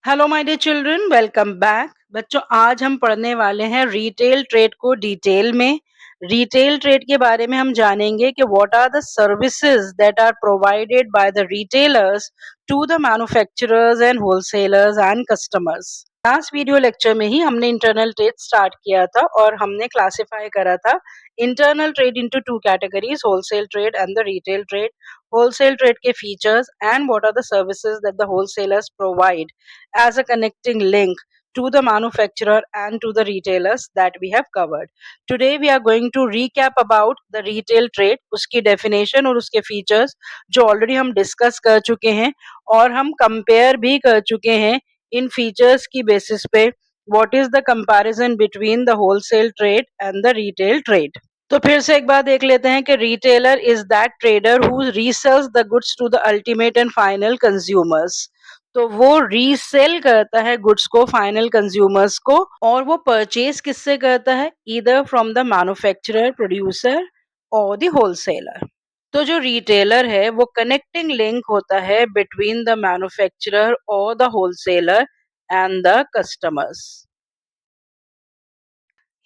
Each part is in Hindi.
Hello my dear children, welcome back. बच्चों, आज हम पढ़ने वाले हैं रिटेल ट्रेड को डिटेल में। रिटेल ट्रेड के बारे में हम जानेंगे कि what are the services that are provided by the retailers to the manufacturers and wholesalers and customers. Last video lecture में ही हमने इंटरनल ट्रेड स्टार्ट किया था और हमने क्लासिफाई करा था internal trade into two categories, wholesale trade and the retail trade. Wholesale trade के features and what are the services that the wholesalers provide as a connecting link to the manufacturer and to the retailers that we have covered. Today we are going to recap about the retail trade, उसकी definition और उसके features जो already हम discuss कर चुके हैं और हम compare भी कर चुके हैं इन features की basis पे what is the comparison between the wholesale trade and the retail trade. तो फिर से एक बार देख लेते हैं कि retailer is that trader who resells the goods to the ultimate and final consumers. तो वो रीसेल करता है गुड्स को फाइनल कंज्यूमर्स को, और वो परचेज किससे करता है? Either from the manufacturer, producer और द होलसेलर। तो जो रिटेलर है वो कनेक्टिंग लिंक होता है बिटवीन द मैन्युफैक्चरर और the wholesaler and the customers.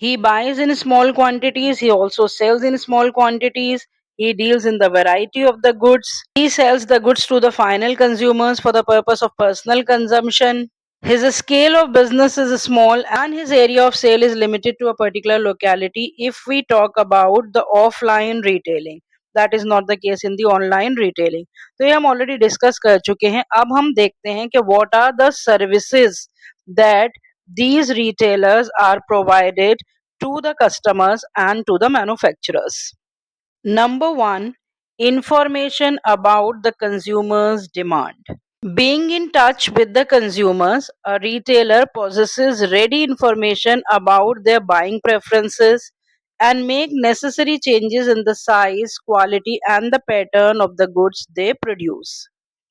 He buys in small quantities, he also sells in small quantities, he deals in the variety of the goods, he sells the goods to the final consumers for the purpose of personal consumption. His scale of business is small and his area of sale is limited to a particular locality if we talk about the offline retailing. That is not the case in the online retailing. तो ये हम already discuss कर चुके हैं। अब हम देखते हैं कि what are the services that these retailers are provided to the customers and to the manufacturers. Number one, information about the consumer's demand. Being in touch with the consumers, a retailer possesses ready information about their buying preferences and make necessary changes in the size, quality and the pattern of the goods they produce.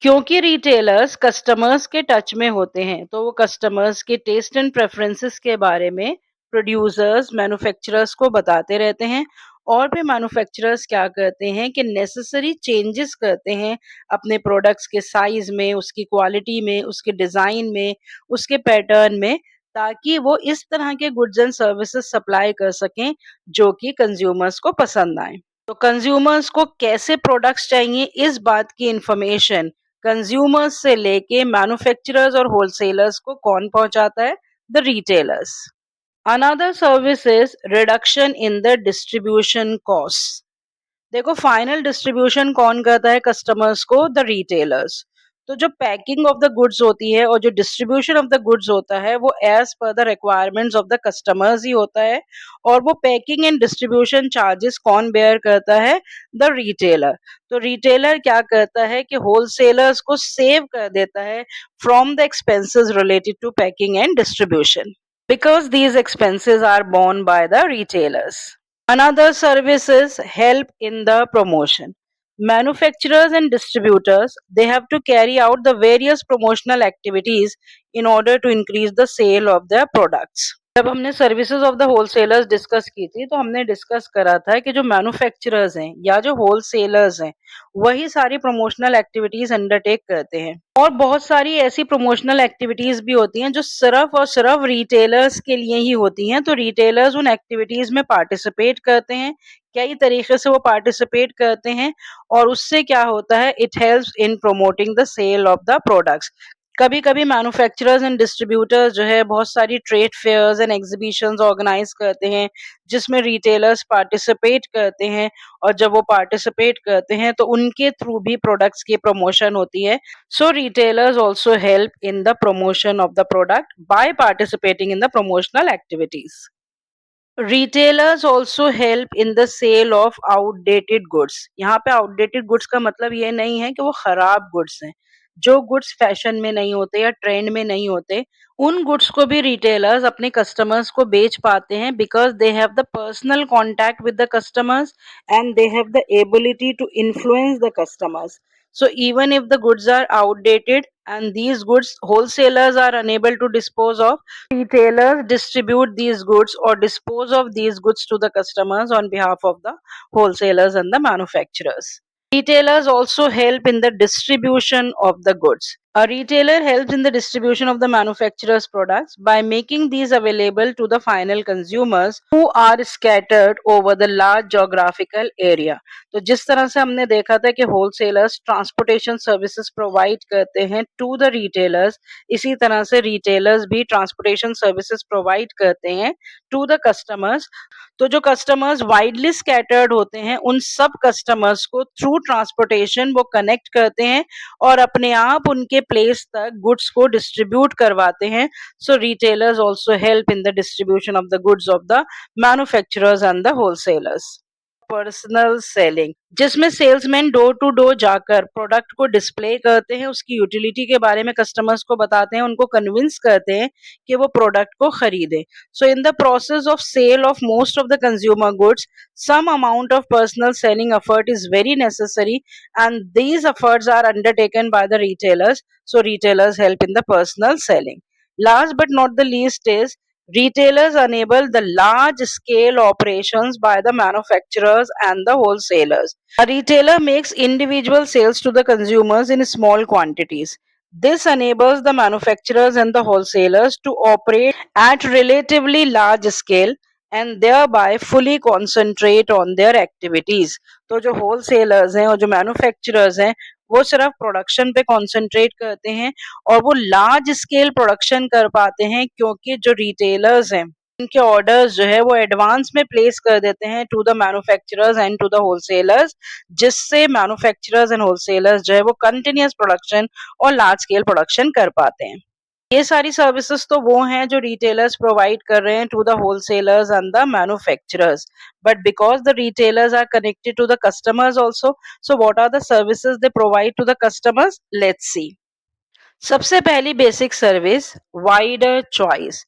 क्योंकि रिटेलर्स कस्टमर्स के टच में होते हैं तो वो कस्टमर्स के टेस्ट एंड प्रेफरेंसेस के बारे में प्रोड्यूसर्स, मैन्युफैक्चरर्स को बताते रहते हैं, और फिर मैन्युफैक्चरर्स क्या करते हैं कि नेसेसरी चेंजेस करते हैं अपने प्रोडक्ट्स के साइज में, उसकी क्वालिटी में, उसके डिजाइन में, उसके पैटर्न में, ताकि वो इस तरह के गुड्स एंड सर्विसेज सप्लाई कर सकें जो कि कंज्यूमर्स को पसंद आए। तो कंज्यूमर्स को कैसे प्रोडक्ट्स चाहिए, इस बात की इंफॉर्मेशन कंज्यूमर्स से लेके मैन्युफैक्चरर्स और होलसेलर्स को कौन पहुंचाता है? The retailers. Another service is reduction in the distribution cost. देखो, फाइनल डिस्ट्रीब्यूशन कौन करता है कस्टमर्स को? The retailers. तो जो पैकिंग ऑफ द गुड्स होती है और जो डिस्ट्रीब्यूशन ऑफ द गुड्स होता है वो as per the requirements of the customers ही होता है, और वो पैकिंग एंड डिस्ट्रीब्यूशन चार्जेस कौन बेयर करता है? The retailer. तो रिटेलर क्या करता है कि होलसेलर्स को सेव कर देता है from the expenses related to packing and distribution, because these expenses are borne by the retailers. Another service is help in the promotion. Manufacturers and distributors, they have to carry out the various promotional activities in order to increase the sale of their products. जब हमने services of the wholesalers discuss की थी तो हमने डिस्कस करा था कि जो मैन्युफैक्चरर्स हैं या जो होलसेलर्स हैं वही सारी प्रमोशनल एक्टिविटीज अंडरटेक करते हैं, और बहुत सारी ऐसी प्रमोशनल एक्टिविटीज भी होती हैं जो सिर्फ और सिर्फ रिटेलर्स के लिए ही होती हैं। तो रिटेलर्स उन एक्टिविटीज में पार्टिसिपेट करते हैं, कई तरीके से वो पार्टिसिपेट करते हैं, और उससे क्या होता है? It helps in promoting the sale of the products. कभी कभी मैन्युफैक्चरर्स एंड डिस्ट्रीब्यूटर्स जो है बहुत सारी trade fairs and exhibitions organise करते हैं जिसमें रिटेलर्स पार्टिसिपेट करते हैं, और जब वो पार्टिसिपेट करते हैं तो उनके थ्रू भी प्रोडक्ट्स की प्रमोशन होती है। So retailers also help in the promotion of the product by participating in the promotional activities. Retailers also help in the sale of outdated goods. यहाँ पे आउटडेटेड गुड्स का मतलब ये नहीं है कि वो खराब गुड्स हैं। जो गुड्स फैशन में नहीं होते या ट्रेंड में नहीं होते, उन गुड्स को भी रिटेलर्स अपने कस्टमर्स को बेच पाते हैं, because they have the personal contact with the customers and they have the ability to influence the customers. So even if the goods are outdated and these goods wholesalers are unable to dispose of, retailers distribute these goods or dispose of these goods to the customers on behalf of the wholesalers and the manufacturers. Retailers also help in the distribution of the goods. A retailer helps in the distribution of the manufacturer's products by making these available to the final consumers who are scattered over the large geographical area. तो जिस तरह से हमने देखा था कि होलसेलर्स ट्रांसपोर्टेशन सर्विसेज प्रोवाइड करते हैं टू द रिटेलर्स, इसी तरह से रिटेलर्स भी ट्रांसपोर्टेशन सर्विसेज प्रोवाइड करते हैं टू द कस्टमर्स। तो जो कस्टमर्स वाइडली स्कैटर्ड होते हैं उन सब कस्टमर्स को थ्रू ट्रांसपोर्टेशन वो कनेक्ट करते हैं और अपने आप उनके प्लेस तक गुड्स को डिस्ट्रीब्यूट करवाते हैं। So retailers also help in the distribution of the goods of the manufacturers and the wholesalers. Personal selling, जिसमें सेल्समैन डोर टू डोर जाकर प्रोडक्ट को डिस्प्ले करते हैं, उसकी यूटिलिटी के बारे में कस्टमर्स को बताते हैं, उनको कन्विंस करते हैं कि वो प्रोडक्ट को खरीदें। So in the process of sale of most of the consumer goods, some amount of personal selling effort is very necessary, and these efforts are undertaken by the retailers. So retailers help in the personal selling. Last but not the least is retailers enable the large scale operations by the manufacturers and the wholesalers. A retailer makes individual sales to the consumers in small quantities. This enables the manufacturers and the wholesalers to operate at relatively large scale and thereby fully concentrate on their activities. तो जो wholesalers हैं और जो manufacturers हैं वो सिर्फ प्रोडक्शन पे कंसंट्रेट करते हैं और वो लार्ज स्केल प्रोडक्शन कर पाते हैं क्योंकि जो रिटेलर्स हैं उनके ऑर्डर्स जो है वो एडवांस में प्लेस कर देते हैं to the manufacturers and to the wholesalers, जिससे मैन्युफैक्चरर्स एंड होलसेलर्स जो है वो कंटिन्यूअस प्रोडक्शन और लार्ज स्केल प्रोडक्शन कर पाते हैं। ये सारी सर्विसेज तो वो हैं जो रिटेलर्स प्रोवाइड कर रहे हैं to the wholesalers and the manufacturers, but because the retailers are connected to the customers also, so what are the services they provide to the customers, let's see. सबसे पहली basic service, wider choice.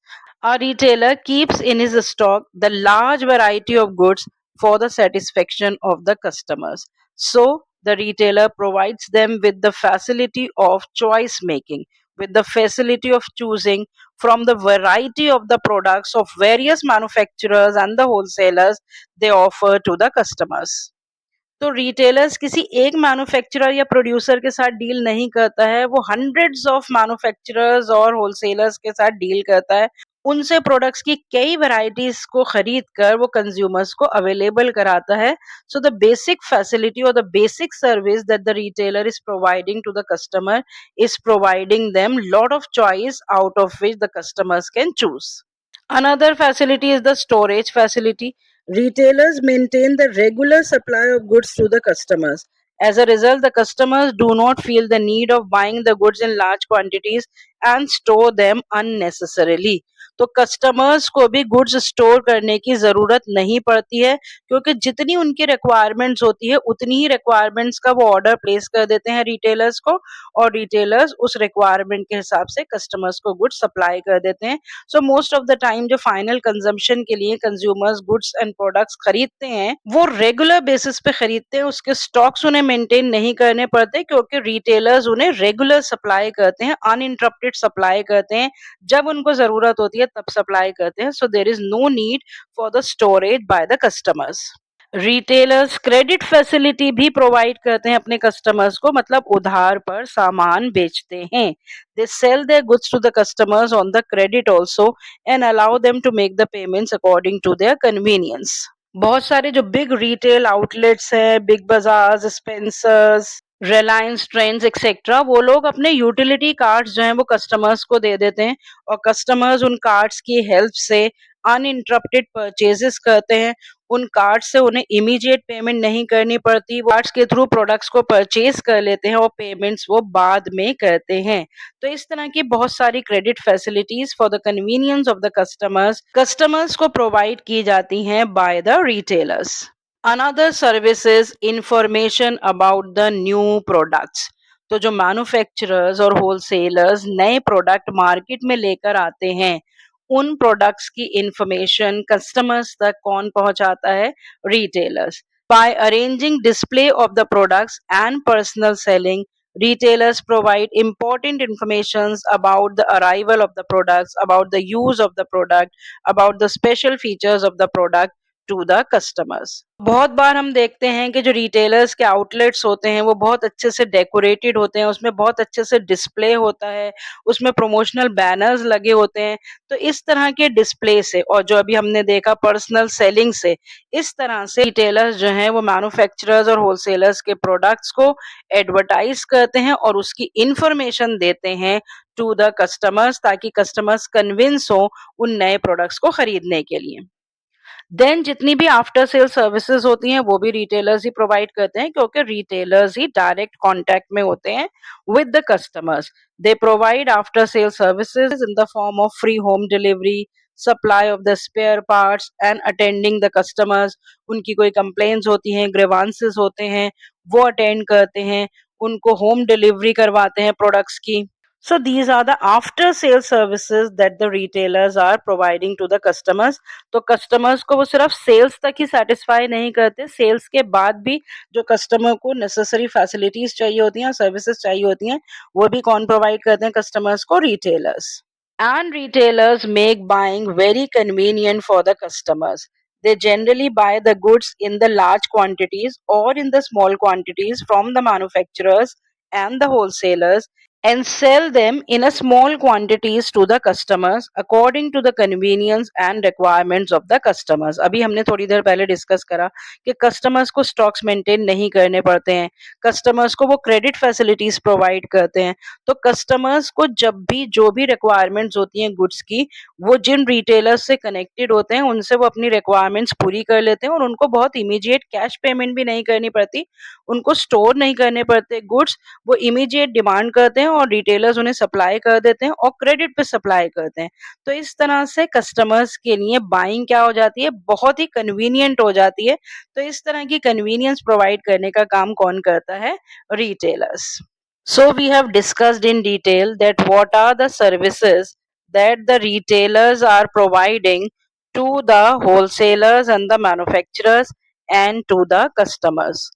A retailer keeps in his stock the large variety of goods for the satisfaction of the customers. So, the retailer provides them with the facility of choice making, with the facility of choosing from the variety of the products of various manufacturers and the wholesalers they offer to the customers. तो रिटेलर्स किसी एक मैन्युफैक्चरर या प्रोड्यूसर के साथ डील नहीं करता है, वो हंड्रेड्स ऑफ मैन्युफैक्चरर्स और होलसेलर्स के साथ डील करता है। उनसे प्रोडक्ट्स की कई वैरायटीज को खरीद कर वो कंज्यूमर्स को अवेलेबल कराता है। सो द बेसिक फैसिलिटी और the basic service that the retailer is providing to the customer is providing them lot of choice out of which the customers can choose. Another facility is the storage facility. Retailers maintain the regular supply of goods to the customers. As a result, the customers do not feel the need of buying the goods in large quantities and store them unnecessarily. तो कस्टमर्स को भी गुड्स स्टोर करने की जरूरत नहीं पड़ती है क्योंकि जितनी उनकी रिक्वायरमेंट्स होती है उतनी ही रिक्वायरमेंट्स का वो ऑर्डर प्लेस कर देते हैं रिटेलर्स को और रिटेलर्स उस रिक्वायरमेंट के हिसाब से कस्टमर्स को गुड्स सप्लाई कर देते हैं। So most of the time जो फाइनल कंजम्पशन के लिए कंज्यूमर्स गुड्स एंड प्रोडक्ट्स खरीदते हैं वो रेगुलर बेसिस पे खरीदते हैं, उसके स्टॉक्स उन्हें मेंटेन नहीं करने पड़ते क्योंकि रिटेलर्स उन्हें रेगुलर सप्लाई करते हैं, अनइंटरप्टेड सप्लाई करते हैं, जब उनको जरूरत होती है तब सप्लाई करते हैं। So there is no need for the storage by the customers. Retailers credit facility भी प्रोवाइड करते हैं अपने कस्टमर्स को, मतलब उधार पर सामान बेचते हैं। They sell their goods to the customers on the credit also and allow them to make the payments according to their convenience. बहुत सारे जो बिग रिटेल आउटलेट्स हैं, Big Bazaars, Spencer's, Reliance Trends etcetera, वो लोग अपने यूटिलिटी कार्ड्स जो हैं वो कस्टमर्स को दे देते हैं और कस्टमर्स उन कार्ड्स की हेल्प से अनइंटरप्टेड परचेजेस करते हैं। उन कार्ड से उन्हें इमीडिएट पेमेंट नहीं करनी पड़ती, वो कार्ड्स के थ्रू प्रोडक्ट्स को परचेज कर लेते हैं और पेमेंट्स वो बाद में करते हैं। तो इस तरह की बहुत सारी credit facilities for the convenience of the customers को प्रोवाइड की जाती हैं bye the retailers. Another service is information about the new products. तो जो मैन्युफैक्चरर्स और होलसेलर्स नए प्रोडक्ट मार्केट में लेकर आते हैं उन प्रोडक्ट्स की इंफॉर्मेशन कस्टमर्स तक कौन पहुंचाता है? Retailers. By arranging display of the products and personal selling, retailers provide important informations about the arrival of the products, about the use of the product, about the special features of the product to the customers. बहुत बार हम देखते हैं कि जो रिटेलर्स के आउटलेट्स होते हैं वो बहुत अच्छे से डेकोरेटेड होते हैं, उसमें बहुत अच्छे से डिस्प्ले होता है, उसमें प्रमोशनल बैनर्स लगे होते हैं। तो इस तरह के डिस्प्ले से और जो अभी हमने देखा पर्सनल सेलिंग से, इस तरह से रिटेलर्स जो हैं वो मैन्युफैक्चरर्स और होलसेलर्स के प्रोडक्ट्स को एडवर्टाइज करते हैं और उसकी इंफॉर्मेशन देते हैं टू द कस्टमर्स, ताकि कस्टमर्स कन्विंस हो उन नए प्रोडक्ट्स को खरीदने के लिए। देन जितनी भी आफ्टर सेल सर्विसेज होती हैं वो भी रिटेलर्स ही प्रोवाइड करते हैं, क्योंकि रिटेलर्स ही डायरेक्ट कांटेक्ट में होते हैं with the customers. They provide after sale services in the form of free home delivery, supply of the spare parts and attending the customers. उनकी कोई कंप्लेंट्स होती हैं, ग्रीवांसेस होते हैं, वो अटेंड करते हैं, उनको होम डिलीवरी करवाते हैं प्रोडक्ट्स की। So these are the after sale services that the retailers are providing to the customers. तो customers को वो सिर्फ sales तक ही satisfy नहीं करते, sales के बाद भी जो customer को necessary facilities चाहिए होती हैं, services चाहिए होती हैं, वो भी कौन provide करते हैं customers को? Retailers. And retailers make buying very convenient for the customers. They generally buy the goods in the large quantities or in the small quantities from the manufacturers and the wholesalers and sell them in a small quantities to the customers according to the convenience and requirements of the customers. अभी हमने थोड़ी देर पहले डिस्कस करा कि कस्टमर्स को स्टॉक्स मेंटेन नहीं करने पड़ते हैं, कस्टमर्स को वो क्रेडिट फैसिलिटीज प्रोवाइड करते हैं। तो कस्टमर्स को जब भी जो भी रिक्वायरमेंट्स होती हैं गुड्स की, वो जिन रिटेलर्स से कनेक्टेड होते हैं उनसे वो अपनी रिक्वायरमेंट्स पूरी कर लेते हैं और उनको बहुत इमीडिएट कैश पेमेंट भी नहीं करनी पड़ती, उनको स्टोर नहीं करने पड़ते गुड्स, वो इमीडिएट डिमांड करते हैं और रिटेलर्स उन्हें सप्लाई कर देते हैं और क्रेडिट पे सप्लाई करते हैं। तो इस तरह से कस्टमर्स के लिए बाइंग क्या हो जाती है, बहुत ही कन्वीनियंट हो जाती है। तो इस तरह की कन्वीनियंस प्रोवाइड करने का काम कौन करता है? Retailers. So we have discussed in detail that what are the services that the retailers are providing to the wholesalers and the manufacturers and to the customers.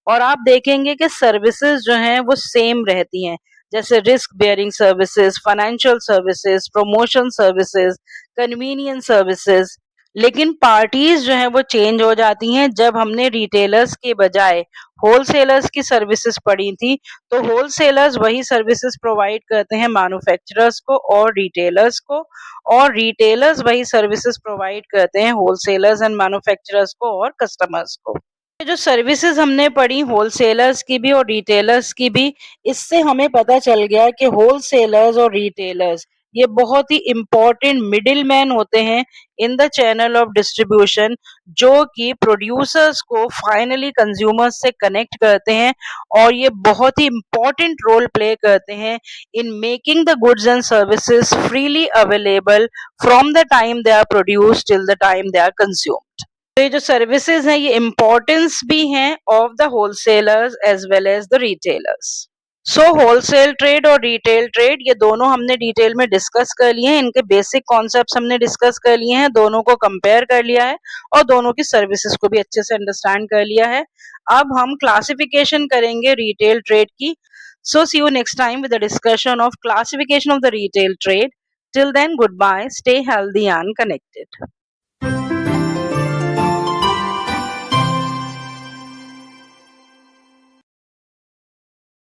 और आप देखेंगे कि सर्विसेज जो हैं वो सेम रहती हैं, जैसे risk bearing services, financial services, promotion services, convenience services. लेकिन पार्टीज जो हैं वो चेंज हो जाती हैं। जब हमने रिटेलर्स के बजाय होलसेलर्स की सर्विसेज पढ़ी थी, तो होलसेलर्स वही सर्विसेज प्रोवाइड करते हैं मैन्युफैक्चरर्स को और रिटेलर्स को, और रिटेलर्स वही सर्विसेज प्रोवाइड करते हैं होलसेलर्स एंड मैन्युफैक्चरर्स को और कस्टमर्स को। जो सर्विसेज हमने पढ़ी होलसेलर्स की भी और रिटेलर्स की भी, इससे हमें पता चल गया कि होलसेलर्स और रिटेलर्स ये बहुत ही इम्पोर्टेंट मिडिल मैन होते हैं in the channel of distribution, जो कि प्रोड्यूसर्स को फाइनली कंज्यूमर्स से कनेक्ट करते हैं और ये बहुत ही इम्पोर्टेंट रोल प्ले करते हैं in making the goods and services freely available from the time they are produced till the time they are consumed. तो ये जो सर्विसेज हैं ये इम्पोर्टेंस भी हैं of the wholesalers as well as the retailers. So wholesale trade और रिटेल ट्रेड ये दोनों हमने डिटेल में डिस्कस कर लिए हैं, इनके बेसिक कॉन्सेप्ट्स हमने डिस्कस कर लिए हैं, दोनों को कंपेयर कर लिया है और दोनों की सर्विसेज को भी अच्छे से अंडरस्टैंड कर लिया है। अब हम क्लासिफिकेशन करेंगे रिटेल ट्रेड की। So see you next time with the discussion of classification of the retail trade. Till then goodbye, stay healthy and connected.